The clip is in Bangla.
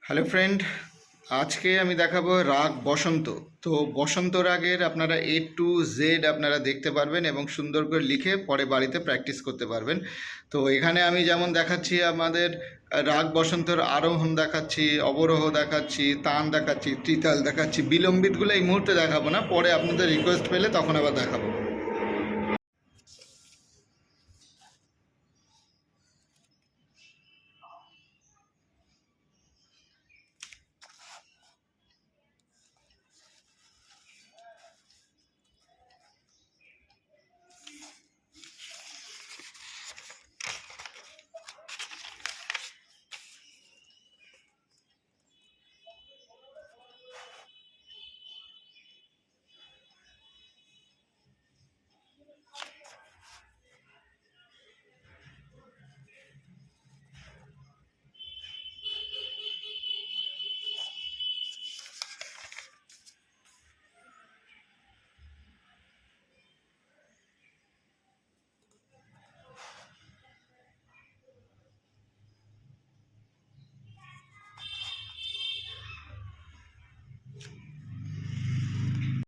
হ্যালো ফ্রেন্ড, আজকে আমি দেখাবো রাগ বসন্ত। তো বসন্ত রাগের আপনারা A to Z আপনারা দেখতে পারবেন এবং সুন্দর করে লিখে পরে বাড়িতে প্র্যাকটিস করতে পারবেন। তো এখানে আমি যেমন দেখাচ্ছি আমাদের রাগ বসন্তর আরোহণ দেখাচ্ছি, অবরোহ দেখাচ্ছি, তান দেখাচ্ছি, ত্রিতাল দেখাচ্ছি। বিলম্বিতগুলো এই মুহূর্তে দেখাবো না, পরে আপনাদের রিকোয়েস্ট পেলে তখন আবার দেখাবো।